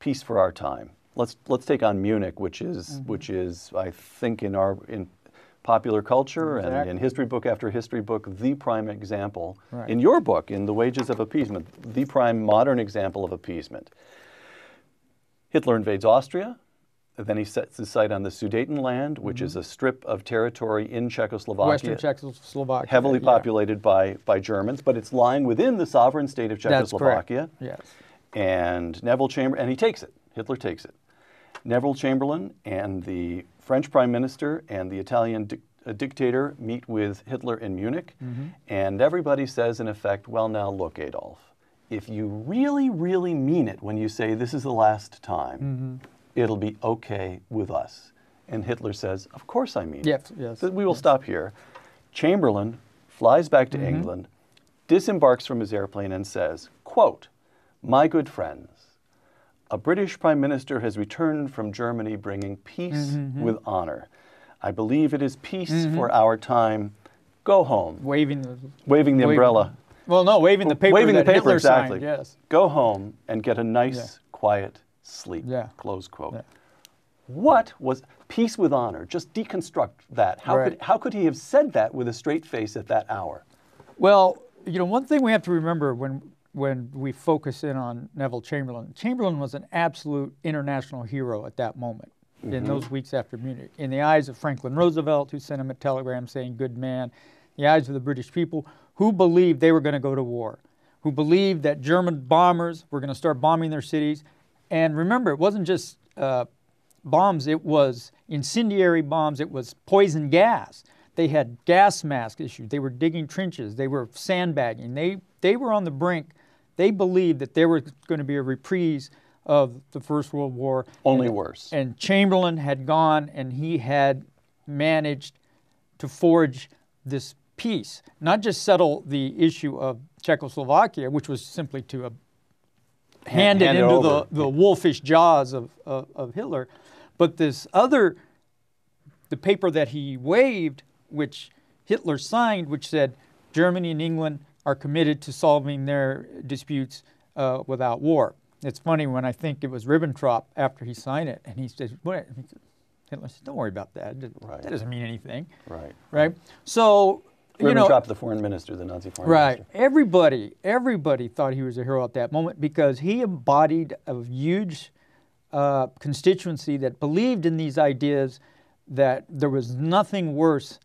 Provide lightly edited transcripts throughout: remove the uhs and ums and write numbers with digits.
peace for our time. Let's take on Munich, which is I think in popular culture and in history book after history book, the prime example. Right. In your book, in The Wages of Appeasement, the prime modern example of appeasement. Hitler invades Austria. Then he sets his sight on the Sudetenland, which is a strip of territory in Czechoslovakia. Western Czechoslovakia. Heavily populated by Germans, but it's lying within the sovereign state of Czechoslovakia. That's correct. Yes. And Neville Chamberlain, and he takes it. Hitler takes it. Neville Chamberlain and the French Prime Minister and the Italian dictator meet with Hitler in Munich, and everybody says, in effect, well, now look, Adolf, if you really, really mean it when you say this is the last time, it'll be okay with us. And Hitler says, of course I mean it. Yes. We will stop here. Chamberlain flies back to England, disembarks from his airplane and says, quote, "My good friends, a British Prime Minister has returned from Germany bringing peace with honor. I believe it is peace for our time. Go home." Waving the umbrella. Well, no, waving the paper Waving the that paper, Hitler exactly. signed, yes. Go home and get a nice, quiet sleep. Yeah. Close quote. Yeah. What was peace with honor? Just deconstruct that. How could he have said that with a straight face at that hour? Well, you know, one thing we have to remember when we focus in on Neville Chamberlain, Chamberlain was an absolute international hero at that moment, in those weeks after Munich. In the eyes of Franklin Roosevelt, who sent him a telegram saying, "Good man," in the eyes of the British people, who believed they were going to go to war, who believed that German bombers were going to start bombing their cities. And remember, it wasn't just bombs, it was incendiary bombs, it was poison gas. They had gas mask issues, they were digging trenches, they were sandbagging, they were on the brink. They believed that there was going to be a reprise of the First World War. Only worse. And Chamberlain had gone and he had managed to forge this peace, not just settle the issue of Czechoslovakia, which was simply to hand it into the wolfish jaws of Hitler, but this other, the paper that he waved, which Hitler signed, which said Germany and England are committed to solving their disputes without war. It's funny when I think it was Ribbentrop after he signed it, and he said, "What?" Hitler said, "Don't worry about that. That doesn't mean anything." Right. So, Ribbentrop, the foreign minister, the Nazi foreign minister. Everybody thought he was a hero at that moment because he embodied a huge constituency that believed in these ideas that there was nothing worse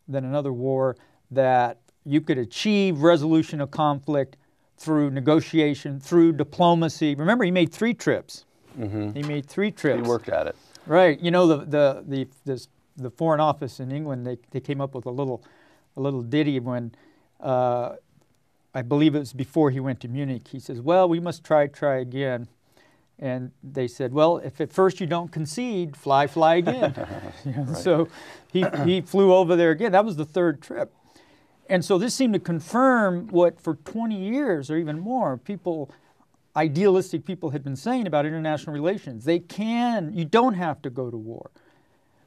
than another war, that you could achieve resolution of conflict through negotiation, through diplomacy. Remember, he made 3 trips. He made 3 trips. He worked at it. Right. You know, the Foreign Office in England, they came up with a little ditty when, I believe it was before he went to Munich. He says, "Well, we must try again." And they said, "Well, if at first you don't concede, fly again." So he flew over there again. That was the 3rd trip. And so this seemed to confirm what for 20 years or even more, idealistic people had been saying about international relations. You don't have to go to war.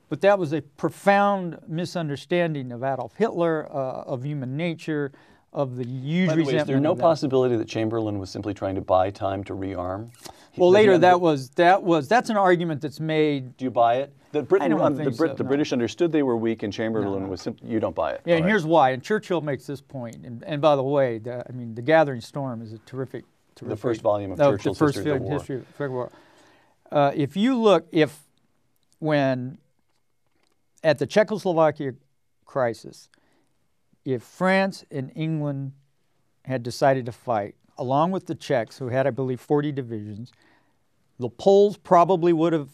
But that was a profound misunderstanding of Adolf Hitler, of human nature, of the huge resentment. Is there no possibility that Chamberlain was simply trying to buy time to rearm? Well, later that's an argument that's made. Do you buy it? That Britain, I don't think so, the British understood they were weak, and Chamberlain was simply, you don't buy it. Yeah, and here's why. And Churchill makes this point. And by the way, the Gathering Storm is a terrific. The first volume of Churchill's History of the War. If you look, when at the Czechoslovakia crisis, if France and England had decided to fight, along with the Czechs, who had, I believe, 40 divisions, the Poles probably would have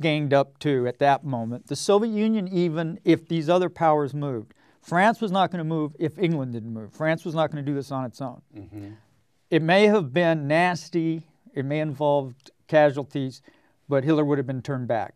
ganged up too at that moment. The Soviet Union, even if these other powers moved. France was not going to move if England didn't move. France was not going to do this on its own. It may have been nasty, it may have involved casualties, but Hitler would have been turned back.